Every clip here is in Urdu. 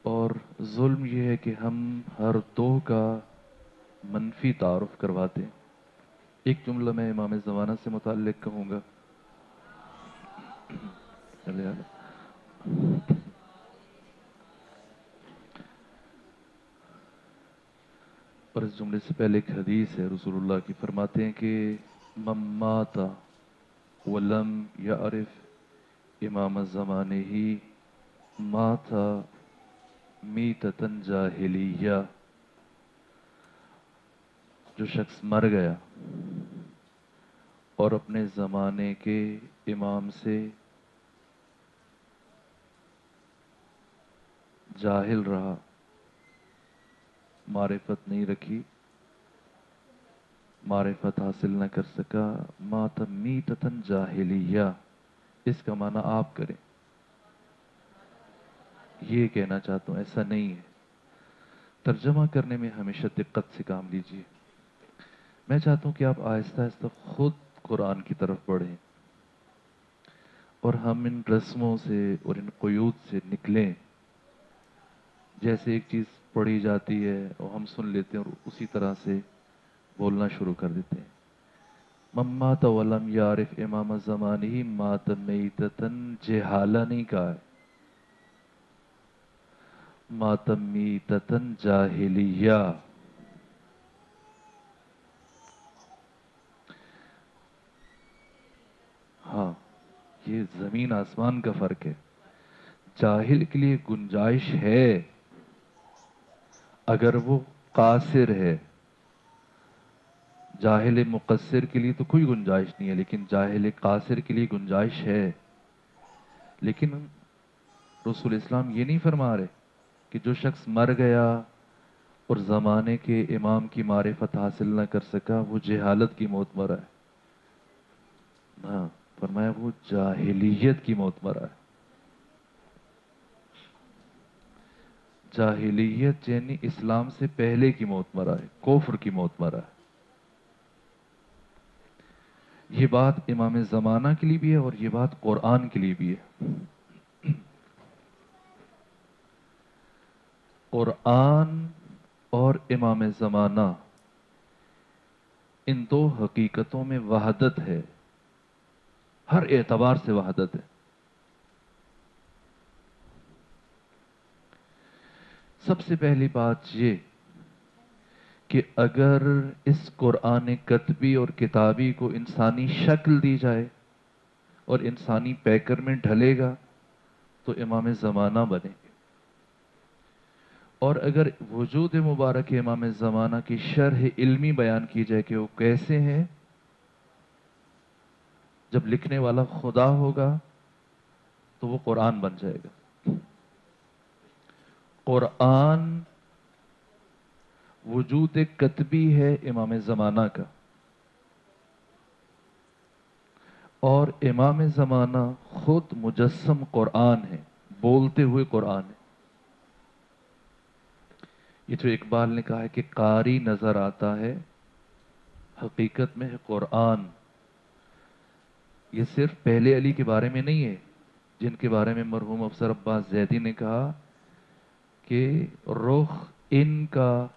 اور ظلم یہ ہے کہ ہم ہر دو کا منفی تعارف کرواتے ہیں. ایک جملہ میں امام زمانہ سے متعلق کہوں گا. اور اس جملے سے پہلے ایک حدیث ہے رسول اللہ کی، فرماتے ہیں کہ من مات ولم یعرف امام زمانے ہی مات میتتن جاہلیہ. جو شخص مر گیا اور اپنے زمانے کے امام سے جاہل رہا، معرفت نہیں رکھی، معرفت حاصل نہ کر سکا، مات میتتن جاہلیہ. اس کا معنی آپ کریں. یہ کہنا چاہتا ہوں ایسا نہیں ہے. ترجمہ کرنے میں ہمیشہ دقت سے کام لیجیے. میں چاہتا ہوں کہ آپ آہستہ آہستہ خود قرآن کی طرف بڑھیں اور ہم ان رسموں سے اور ان قیود سے نکلیں. جیسے ایک چیز پڑھی جاتی ہے اور ہم سن لیتے ہیں اور اسی طرح سے بولنا شروع کر دیتے ہیں. من مات ولم یعرف امام زمانہ مات میتتن جہالہ نہیں کہا ہے، مات میتتن جاہلیہ. ہاں، یہ زمین آسمان کا فرق ہے. جاہل کے لیے گنجائش ہے اگر وہ قاصر ہے. جاہل مقصر کے لیے تو کوئی گنجائش نہیں ہے، لیکن جاہل قاصر کے لیے گنجائش ہے. لیکن رسول اسلام یہ نہیں فرما رہے کہ جو شخص مر گیا اور زمانے کے امام کی معرفت حاصل نہ کر سکا وہ جہالت کی موت مرا ہے. ہاں، فرمایا وہ جاہلیت کی موت مرا ہے. جاہلیت یعنی اسلام سے پہلے کی موت مرا ہے، کفر کی موت مرا ہے. یہ بات امام زمانہ کے لیے بھی ہے اور یہ بات قرآن کے لیے بھی ہے. قرآن اور امام زمانہ ان دو حقیقتوں میں وحدت ہے، ہر اعتبار سے وحدت ہے. سب سے پہلی بات یہ کہ اگر اس قرآن کتبی اور کتابی کو انسانی شکل دی جائے اور انسانی پیکر میں ڈھلے گا تو امام زمانہ بنے گے. اور اگر وجود مبارک امام زمانہ کی شرح علمی بیان کی جائے کہ وہ کیسے ہیں، جب لکھنے والا خدا ہوگا تو وہ قرآن بن جائے گا. قرآن وجود کتبی ہے امام زمانہ کا، اور امام زمانہ خود مجسم قرآن ہے، بولتے ہوئے قرآن ہے. یہ جو اقبال نے کہا ہے کہ قاری نظر آتا ہے، حقیقت میں ہے قرآن. یہ صرف پہلے علی کے بارے میں نہیں ہے جن کے بارے میں مرحوم افسر عباس زیدی نے کہا کہ رخ ان کا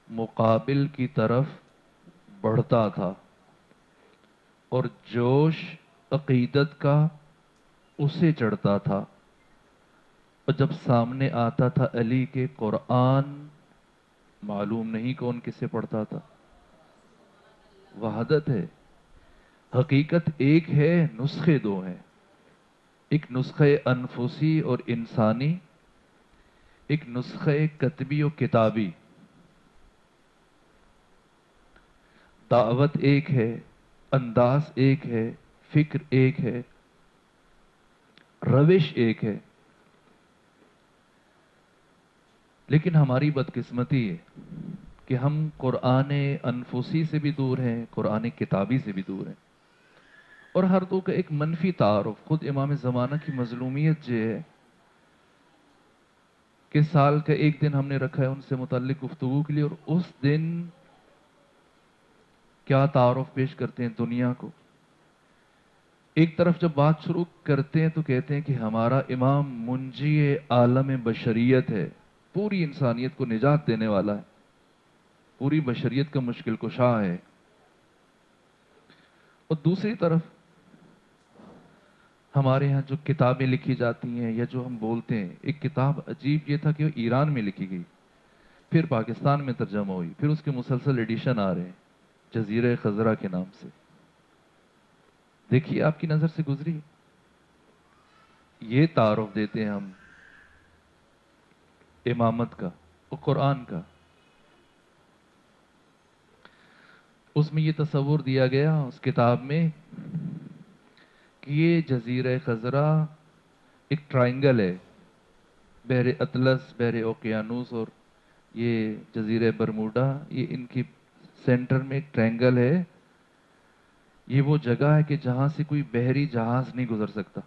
مقابل کی طرف بڑھتا تھا اور جوش عقیدت کا اسے چڑھتا تھا. اور جب سامنے آتا تھا علی کے قرآن، معلوم نہیں کون کسے پڑھتا تھا. وحدت ہے. حقیقت ایک ہے، نسخے دو ہیں. ایک نسخہ انفسی اور انسانی، ایک نسخہ کتبی و کتابی. دعوت ایک ہے، انداز ایک ہے، فکر ایک ہے، روش ایک ہے. لیکن ہماری بدقسمتی ہے کہ ہم قرآن انفسی سے بھی دور ہیں، قرآن کتابی سے بھی دور ہیں. اور ہر دو کا ایک منفی تعارف. خود امام زمانہ کی مظلومیت یہ ہے کہ سال کا ایک دن ہم نے رکھا ہے ان سے متعلق گفتگو کے لیے، اور اس دن کیا تعارف پیش کرتے ہیں دنیا کو. ایک طرف جب بات شروع کرتے ہیں تو کہتے ہیں کہ ہمارا امام منجی عالم بشریت ہے. پوری انسانیت کو نجات دینے والا ہے، پوری بشریت کا مشکل کشا ہے۔ اور دوسری طرف ہمارے یہاں جو کتابیں لکھی جاتی ہیں یا جو ہم بولتے ہیں، ایک کتاب عجیب یہ تھا کہ وہ ایران میں لکھی گئی، پھر پاکستان میں ترجمہ ہوئی، پھر اس کے مسلسل ایڈیشن آ رہے ہیں جزیرہ خضرا کے نام سے۔ دیکھیے آپ کی نظر سے گزری، یہ تعارف دیتے ہیں ہم امامت کا اور قرآن کا۔ اس میں یہ تصور دیا گیا اس کتاب میں کہ یہ جزیرہ خضرا ایک ٹرائنگل ہے، بحر اطلس، بحر اوقیانوس اور یہ جزیرہ برموڈا، یہ ان کی سینٹر میں ایک ٹرائنگل ہے۔ یہ وہ جگہ ہے کہ جہاں سے کوئی بحری جہاز نہیں گزر سکتا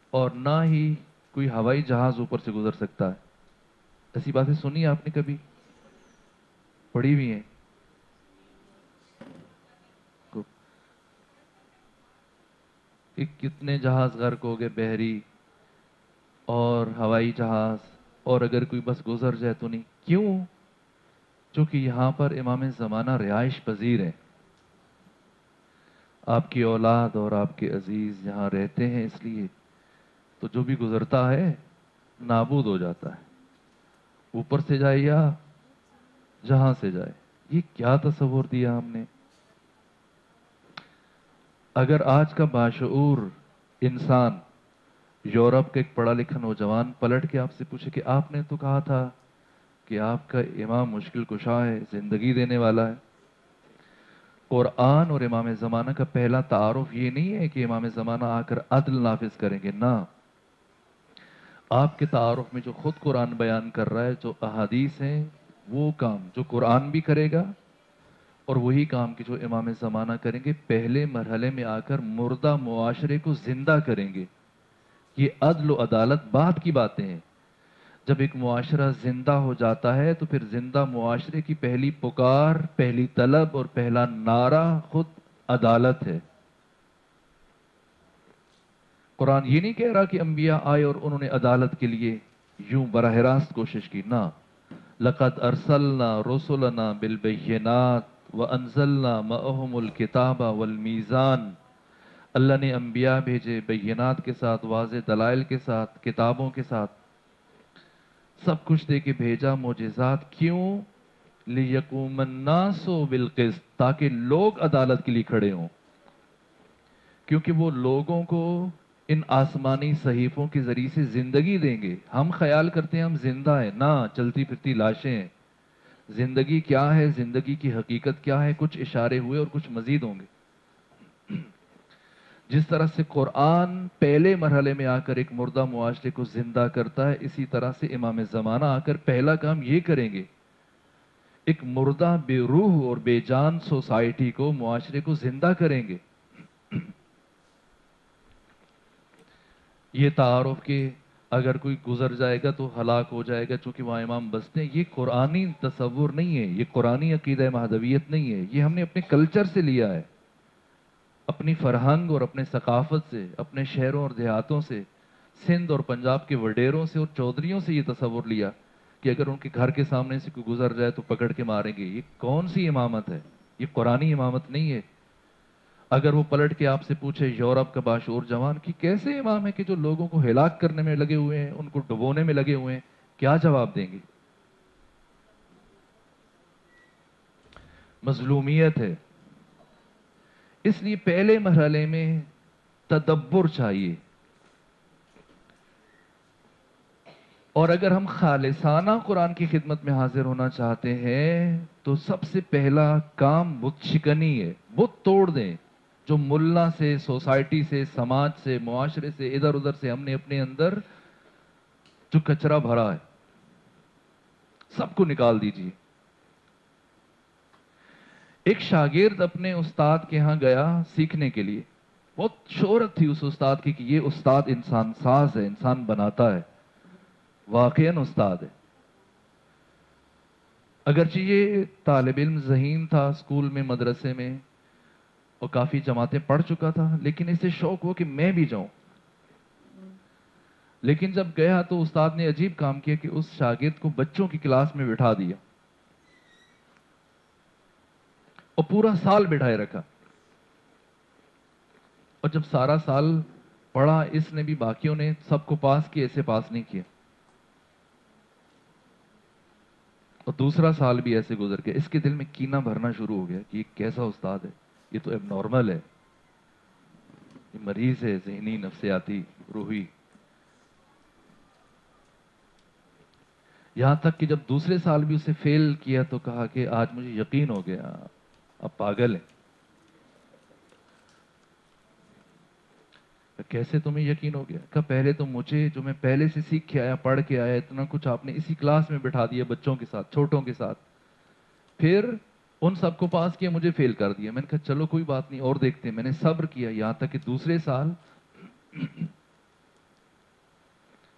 اور نہ ہی کوئی ہوائی جہاز اوپر سے گزر سکتا ہے۔ ایسی باتیں سنی آپ نے کبھی؟ پڑھی ہوئی ہیں؟ کہ کتنے جہاز غرق ہو گئے، بحری اور ہوائی جہاز، اور اگر کوئی بس گزر جائے تو نہیں۔ کیوں؟ چونکہ یہاں پر امام زمانہ رہائش پذیر ہیں، آپ کی اولاد اور آپ کے عزیز یہاں رہتے ہیں، اس لیے تو جو بھی گزرتا ہے نابود ہو جاتا ہے، اوپر سے جائے یا جہاں سے جائے۔ یہ کیا تصور دیا ہم نے؟ اگر آج کا باشعور انسان، یورپ کا ایک پڑھا لکھا نوجوان پلٹ کے آپ سے پوچھے کہ آپ نے تو کہا تھا کہ آپ کا امام مشکل کشا ہے، زندگی دینے والا ہے۔ قرآن اور امام زمانہ کا پہلا تعارف یہ نہیں ہے کہ امام زمانہ آ کر عدل نافذ کریں گے، نہ۔ آپ کے تعارف میں جو خود قرآن بیان کر رہا ہے، جو احادیث ہیں، وہ کام جو قرآن بھی کرے گا اور وہی کام کہ جو امام زمانہ کریں گے، پہلے مرحلے میں آ کر مردہ معاشرے کو زندہ کریں گے۔ یہ عدل و عدالت بعد کی باتیں ہیں۔ جب ایک معاشرہ زندہ ہو جاتا ہے تو پھر زندہ معاشرے کی پہلی پکار، پہلی طلب اور پہلا نعرہ خود عدالت ہے۔ قرآن یہ نہیں کہہ رہا کہ انبیاء آئے اور انہوں نے عدالت کے لیے یوں براہ راست کوشش کی، نہ۔ لقد ارسلنا رسلنا بالبینات وانزلنا معهم الکتاب والمیزان۔ اللہ نے انبیاء بھیجے بینات کے ساتھ، واضح دلائل کے ساتھ، کتابوں کے ساتھ، سب کچھ دے کے بھیجا، معجزات۔ کیوں؟ لِيَقُومَ النَّاسُ بِالْقِسْطِ، تاکہ لوگ عدالت کے لیے کھڑے ہوں، کیونکہ وہ لوگوں کو ان آسمانی صحیفوں کے ذریعے سے زندگی دیں گے۔ ہم خیال کرتے ہیں ہم زندہ ہیں، نہ، چلتی پھرتی لاشیں ہیں۔ زندگی کیا ہے، زندگی کی حقیقت کیا ہے؟ کچھ اشارے ہوئے اور کچھ مزید ہوں گے۔ جس طرح سے قرآن پہلے مرحلے میں آ کر ایک مردہ معاشرے کو زندہ کرتا ہے، اسی طرح سے امام زمانہ آ کر پہلا کام یہ کریں گے، ایک مردہ بے روح اور بے جان سوسائٹی کو، معاشرے کو زندہ کریں گے۔ یہ تعارف کہ اگر کوئی گزر جائے گا تو ہلاک ہو جائے گا چونکہ وہاں امام بستے ہیں، یہ قرآنی تصور نہیں ہے، یہ قرآنی عقیدہ مہدویت نہیں ہے، یہ ہم نے اپنے کلچر سے لیا ہے، اپنی فرہنگ اور اپنے ثقافت سے، اپنے شہروں اور دیہاتوں سے، سندھ اور پنجاب کے وڈیروں سے اور چودھریوں سے یہ تصور لیا کہ اگر ان کے گھر کے سامنے سے کوئی گزر جائے تو پکڑ کے ماریں گے۔ یہ کون سی امامت ہے؟ یہ قرآنی امامت نہیں ہے۔ اگر وہ پلٹ کے آپ سے پوچھے یورپ کا باشعور جوان کہ کیسے امام ہے کہ جو لوگوں کو ہلاک کرنے میں لگے ہوئے ہیں، ان کو ڈبونے میں لگے ہوئے ہیں، کیا جواب دیں گے؟ مظلومیت ہے۔ اس لیے پہلے مرحلے میں تدبر چاہیے، اور اگر ہم خالصانہ قرآن کی خدمت میں حاضر ہونا چاہتے ہیں تو سب سے پہلا کام بت شکنی ہے۔ بت توڑ دیں جو ملا سے، سوسائٹی سے، سماج سے، معاشرے سے، ادھر ادھر سے ہم نے اپنے اندر جو کچرا بھرا ہے، سب کو نکال دیجیے۔ ایک شاگرد اپنے استاد کے ہاں گیا سیکھنے کے لیے، بہت شہرت تھی اس استاد کی کہ یہ استاد انسان ساز ہے، انسان بناتا ہے، واقعاً استاد ہے۔ اگرچہ یہ طالب علم ذہین تھا، اسکول میں، مدرسے میں، اور کافی جماعتیں پڑھ چکا تھا، لیکن اسے شوق ہوا کہ میں بھی جاؤں۔ لیکن جب گیا تو استاد نے عجیب کام کیا کہ اس شاگرد کو بچوں کی کلاس میں بٹھا دیا اور پورا سال بٹھائے رکھا. اور جب سارا سال پڑھا اس نے بھی، باقیوں نے سب کو پاس کیا، اسے پاس نہیں کیا. اور دوسرا سال بھی ایسے گزر گیا. اس کے دل میں کینہ بھرنا شروع ہو گیا کہ یہ کیسا استاد ہے، یہ تو اب نارمل ہے، یہ مریض ہے، ذہنی، نفسیاتی، روحی. یہاں تک کہ جب دوسرے سال بھی اسے فیل کیا تو کہا کہ آج مجھے یقین ہو گیا اب پاگل ہے. کیسے تمہیں یقین ہو گیا؟ کہ پہلے تو مجھے، جو میں پہلے سے سیکھ کے آیا، پڑھ کے آیا، اتنا کچھ آپ نے اسی کلاس میں بٹھا دیا بچوں کے ساتھ، چھوٹوں کے ساتھ، پھر ان سب کو پاس کیا، مجھے فیل کر دیا. میں نے کہا چلو کوئی بات نہیں، اور دیکھتے ہیں. میں نے صبر کیا یہاں تک کہ دوسرے سال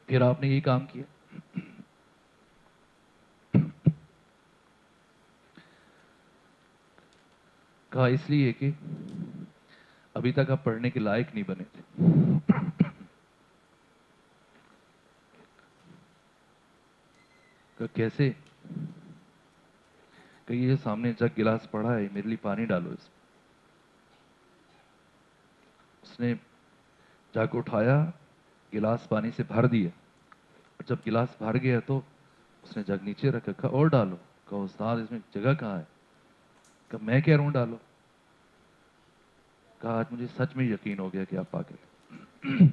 پھر آپ نے یہی کام کیا. کہا اس لیے کہ ابھی تک آپ پڑھنے کے لائق نہیں بنے تھے. کہ کیسے؟ کہ یہ سامنے جگ گلاس پڑا ہے، میرے لیے پانی ڈالو اس میں. اس نے جگ اٹھایا، گلاس پانی سے بھر دیا. اور جب گلاس بھر گیا تو اس نے جگ نیچے رکھا. کہا اور ڈالو. کہا استاد اس میں جگہ کہاں ہے؟ کہ میں کہہ رہا ہوں ڈالو. کہا آج مجھے سچ میں یقین ہو گیا کہ آپ پاگل ہیں.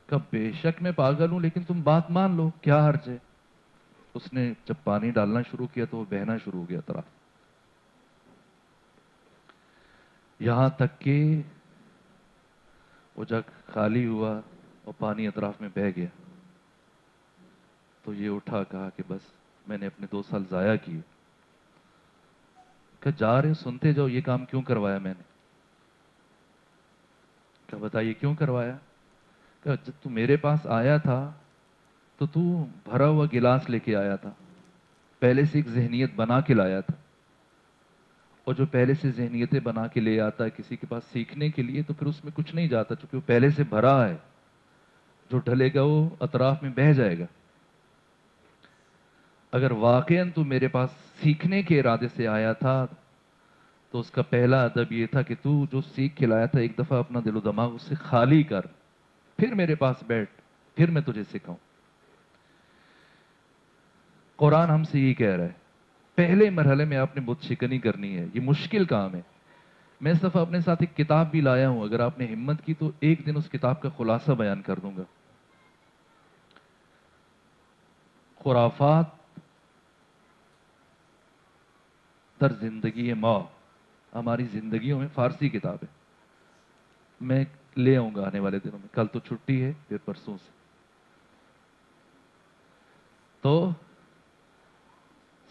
کہا بے شک میں پاگل ہوں، لیکن تم بات مان لو، کیا حرج ہے؟ اس نے جب پانی ڈالنا شروع کیا تو وہ بہنا شروع ہو گیا طرف. یہاں تک کہ وہ جگ خالی ہوا اور پانی اطراف میں بہہ گیا. تو یہ اٹھا، کہا کہ بس میں نے اپنے 2 سال ضائع کیے. کہ جا رہے سنتے جاؤ، یہ کام کیوں کروایا میں نے؟ کہ بتائیے کیوں کروایا؟ کہ جب تو میرے پاس آیا تھا تو بھرا ہوا گلاس لے کے آیا تھا، پہلے سے ایک ذہنیت بنا کے لایا تھا. اور جو پہلے سے ذہنیتیں بنا کے لے آتا ہے کسی کے پاس سیکھنے کے لیے، تو پھر اس میں کچھ نہیں جاتا، چونکہ وہ پہلے سے بھرا ہے. جو ڈھلے گا وہ اطراف میں بہہ جائے گا. اگر واقعاً تو میرے پاس سیکھنے کے ارادے سے آیا تھا تو اس کا پہلا ادب یہ تھا کہ تو جو سیکھ کے لایا تھا ایک دفعہ اپنا دل و دماغ اس سے خالی کر، پھر میرے پاس بیٹھ، پھر میں تجھے سکھاؤں. قرآن ہم سے یہ کہہ رہا ہے پہلے مرحلے میں آپ نے بت شکنی کرنی ہے. یہ مشکل کام ہے. میں اس دفعہ اپنے ساتھ ایک کتاب بھی لایا ہوں، اگر آپ نے ہمت کی تو ایک دن اس کتاب کا خلاصہ بیان کر دوں گا. خرافات در زندگی ما، ہماری زندگیوں میں، فارسی کتاب ہے. میں لے آؤں گا آنے والے دنوں میں، کل تو چھٹی ہے، پھر پرسوں سے. تو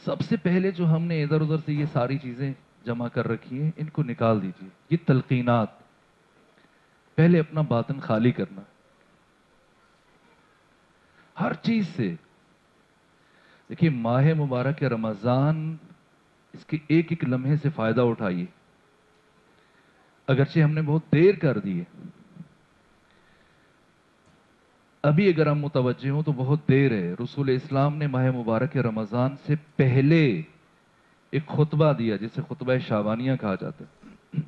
سب سے پہلے جو ہم نے ادھر ادھر سے یہ ساری چیزیں جمع کر رکھی ہیں، ان کو نکال دیجیے. یہ تلقینات، پہلے اپنا باطن خالی کرنا ہر چیز سے. دیکھیے ماہ مبارک رمضان، اس کے ایک ایک لمحے سے فائدہ اٹھائیے. اگرچہ ہم نے بہت دیر کر دی ہے، ابھی اگر ہم متوجہ ہوں تو بہت دیر ہے. رسول اسلام نے ماہ مبارک رمضان سے پہلے ایک خطبہ دیا جسے خطبہ شعبانیہ کہا جاتا ہے.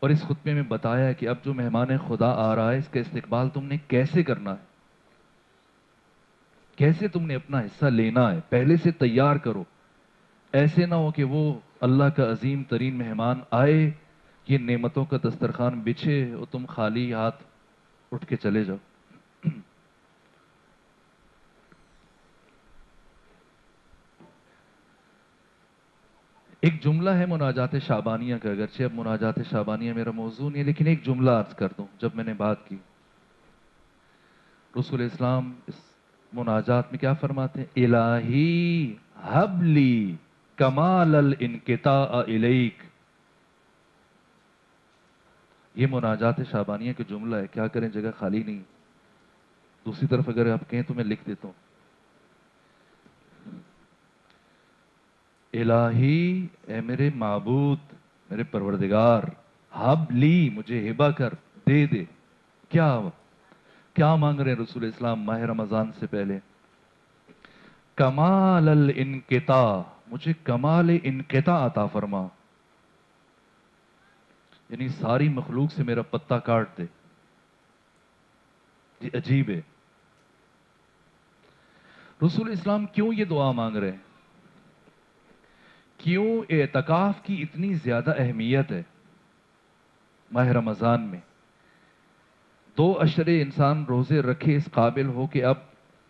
اور اس خطبے میں بتایا کہ اب جو مہمان خدا آ رہا ہے اس کا استقبال تم نے کیسے کرنا ہے، کیسے تم نے اپنا حصہ لینا ہے، پہلے سے تیار کرو. ایسے نہ ہو کہ وہ اللہ کا عظیم ترین مہمان آئے، یہ نعمتوں کا دسترخوان بچھے اور تم خالی ہاتھ اٹھ کے چلے جاؤ. ایک جملہ ہے مناجات شعبانیہ کا، اگرچہ اب مناجات شعبانیہ میرا موضوع نہیں ہے، لیکن ایک جملہ عرض کر دوں. جب میں نے بات کی، رسول اسلام اس مناجات میں کیا فرماتے ہیں؟ الہی حب لی کمال الانقطاع الیک. یہ مناجات شعبانیہ کا جملہ ہے. کیا کریں، جگہ خالی نہیں. دوسری طرف اگر آپ کہیں تو میں لکھ دیتا ہوں، الہی اے میرے معبود، میرے پروردگار، حب لی، مجھے ہبہ کر، دے دے. کیا کیا مانگ رہے ہیں رسول اسلام ماہ رمضان سے پہلے؟ کمال الانقطاع، مجھے کمال انقطاع عطا فرما، یعنی ساری مخلوق سے میرا پتہ کاٹ دے۔ یہ عجیب ہے، رسول اسلام کیوں یہ دعا مانگ رہے ہیں؟ کیوں اعتکاف کی اتنی زیادہ اہمیت ہے ماہ رمضان میں؟ 2 اشرے انسان روزے رکھے اس قابل ہو کہ اب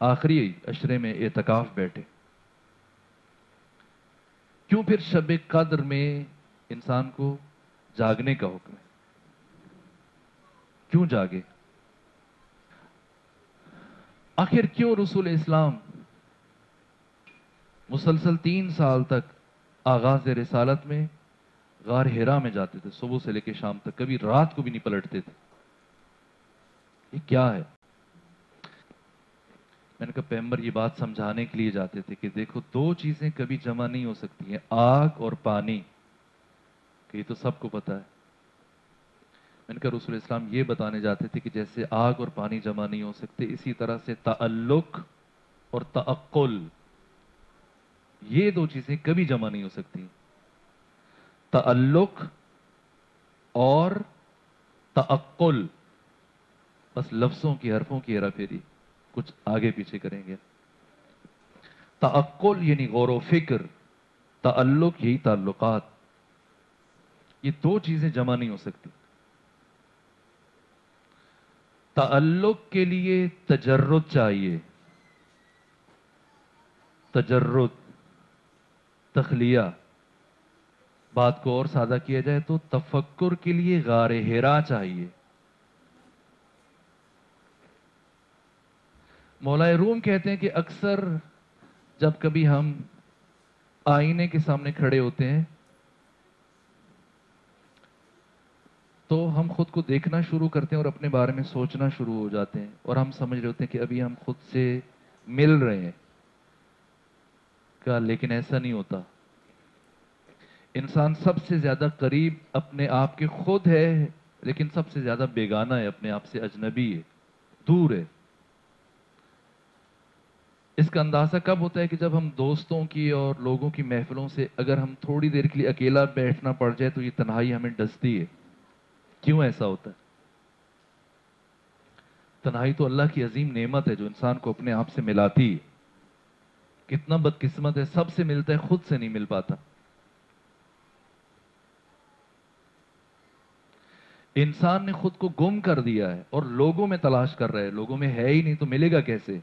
آخری اشرے میں اعتکاف بیٹھے، کیوں پھر شب قدر میں انسان کو جاگنے کا حکم ہے؟ کیوں جاگے؟ آخر کیوں رسول اسلام مسلسل 3 سال تک آغاز رسالت میں غار ہیرا میں جاتے تھے، صبح سے لے کے شام تک، کبھی رات کو بھی نہیں پلٹتے تھے؟ یہ کیا ہے؟ میں نے کہا پیغمبر یہ بات سمجھانے کے لیے جاتے تھے کہ دیکھو 2 چیزیں کبھی جمع نہیں ہو سکتی ہیں، آگ اور پانی، کہ یہ تو سب کو پتا ہے۔ میں نے کہا رسول اسلام یہ بتانے جاتے تھے کہ جیسے آگ اور پانی جمع نہیں ہو سکتے، اسی طرح سے تعلق اور تعقل، یہ 2 چیزیں کبھی جمع نہیں ہو سکتی۔ تعلق اور تعقل، بس لفظوں کی حرفوں کی ہیرا پھیری، کچھ آگے پیچھے کریں گے۔ تعقل یعنی غور و فکر، تعلق یہی تعلقات، یہ 2 چیزیں جمع نہیں ہو سکتی۔ تعلق کے لیے تجرد چاہیے، تجرد، تخلیہ۔ بات کو اور سادہ کیا جائے تو تفکر کے لیے غار ہیرا چاہیے۔ مولا روم کہتے ہیں کہ اکثر جب کبھی ہم آئینے کے سامنے کھڑے ہوتے ہیں تو ہم خود کو دیکھنا شروع کرتے ہیں اور اپنے بارے میں سوچنا شروع ہو جاتے ہیں، اور ہم سمجھ رہے ہوتے ہیں کہ ابھی ہم خود سے مل رہے ہیں۔ لیکن ایسا نہیں ہوتا۔ انسان سب سے زیادہ قریب اپنے آپ کے خود ہے، لیکن سب سے زیادہ بیگانہ ہے، اپنے آپ سے اجنبی ہے، دور ہے۔ اس کا اندازہ کب ہوتا ہے کہ جب ہم دوستوں کی اور لوگوں کی محفلوں سے اگر ہم تھوڑی دیر کے لیے اکیلا بیٹھنا پڑ جائے تو یہ تنہائی ہمیں ڈستی ہے۔ کیوں ایسا ہوتا ہے؟ تنہائی تو اللہ کی عظیم نعمت ہے جو انسان کو اپنے آپ سے ملاتی ہے۔ کتنا بدقسمت ہے، سب سے ملتا ہے، خود سے نہیں مل پاتا۔ انسان نے خود کو گم کر دیا ہے اور لوگوں میں تلاش کر رہا ہے، لوگوں میں ہے ہی نہیں تو ملے گا کیسے؟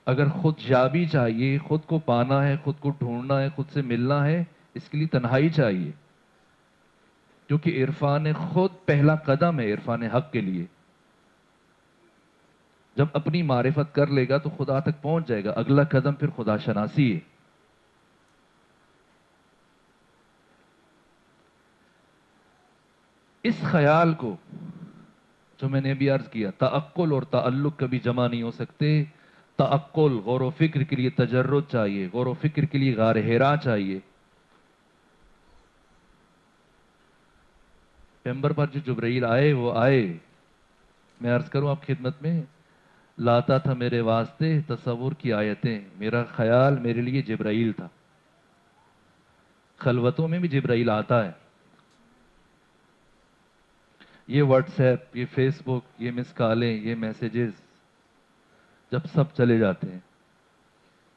اگر خود یابی چاہیے، خود کو پانا ہے، خود کو ڈھونڈنا ہے، خود سے ملنا ہے، اس کے لیے تنہائی چاہیے، کیونکہ عرفان خود پہلا قدم ہے عرفان حق کے لیے۔ جب اپنی معرفت کر لے گا تو خدا تک پہنچ جائے گا، اگلا قدم پھر خدا شناسی ہے۔ اس خیال کو جو میں نے ابھی عرض کیا، تعقل اور تعلق کبھی جمع نہیں ہو سکتے۔ تعقل غور و فکر کے لیے تجرد چاہیے، غور و فکر کے لیے غار ہیرا چاہیے۔ پیغمبر پر جو جبرائیل آئے وہ آئے، میں عرض کروں آپ خدمت میں، لاتا تھا میرے واسطے تصور کی آیتیں، میرا خیال میرے لیے جبرائیل تھا۔ خلوتوں میں بھی جبرائیل آتا ہے۔ یہ واٹس ایپ، یہ فیس بک، یہ مس کالیں، یہ میسیجز جب سب چلے جاتے ہیں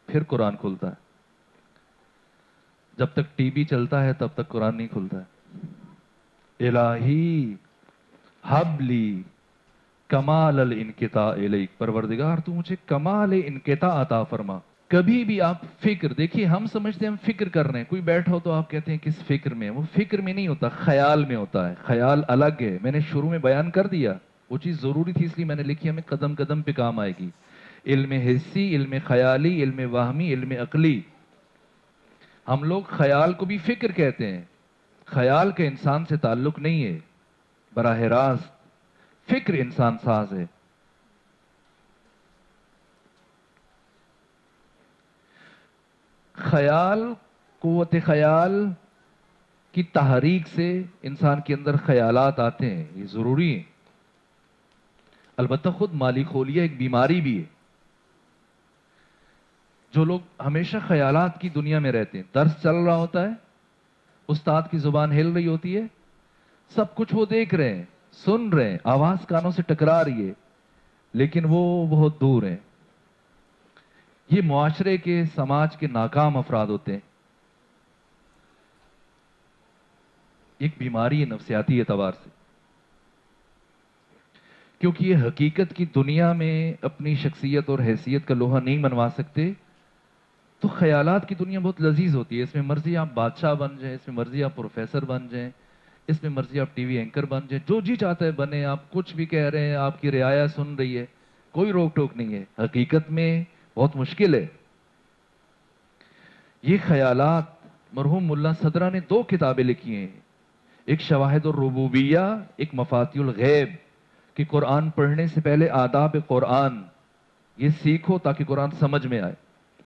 پھر قرآن کھلتا ہے۔ جب تک ٹی وی چلتا ہے تب تک قرآن نہیں کھلتا ہے۔ الہی حبلی کمال الانقطاع الیک، پروردگار تو مجھے کمال انقطاع عطا فرما۔ کبھی بھی آپ فکر دیکھیے، ہم سمجھتے ہیں ہم فکر کر رہے ہیں، کوئی بیٹھا ہو تو آپ کہتے ہیں کس فکر میں؟ وہ فکر میں نہیں ہوتا، خیال میں ہوتا ہے۔ خیال الگ ہے، میں نے شروع میں بیان کر دیا، وہ چیز ضروری تھی اس لیے میں نے لکھی، ہمیں قدم قدم پہ کام آئے گی۔ علم حسی، علم خیالی، علم وہمی، علم عقلی۔ ہم لوگ خیال کو بھی فکر کہتے ہیں، خیال کا انسان سے تعلق نہیں ہے، براہ راست فکر انسان ساز ہے۔ خیال، قوت خیال کی تحریک سے انسان کے اندر خیالات آتے ہیں، یہ ضروری ہے۔ البتہ خود مالی خولیہ ایک بیماری بھی ہے. جو لوگ ہمیشہ خیالات کی دنیا میں رہتے ہیں، درس چل رہا ہوتا ہے، استاد کی زبان ہل رہی ہوتی ہے، سب کچھ وہ دیکھ رہے ہیں، سن رہے ہیں، آواز کانوں سے ٹکرا رہی ہے، لیکن وہ بہت دور ہیں. یہ معاشرے کے، سماج کے ناکام افراد ہوتے ہیں. ایک بیماری ہے نفسیاتی اعتبار سے، کیونکہ یہ حقیقت کی دنیا میں اپنی شخصیت اور حیثیت کا لوہا نہیں منوا سکتے. تو خیالات کی دنیا بہت لذیذ ہوتی ہے، اس میں مرضی آپ بادشاہ بن جائیں، اس میں مرضی آپ پروفیسر بن جائیں، اس میں مرضی آپ ٹی وی اینکر بن جائیں، جو جی چاہتا ہے بنے. آپ کچھ بھی کہہ رہے ہیں، آپ کی رعایا سن رہی ہے، کوئی روک ٹوک نہیں ہے. حقیقت میں بہت مشکل ہے. یہ خیالات، مرحوم ملا صدرہ نے 2 کتابیں لکھی ہیں، ایک شواہد الربوبیہ، ایک مفاتیح الغیب، کہ قرآن پڑھنے سے پہلے آداب قرآن یہ سیکھو تاکہ قرآن سمجھ میں آئے.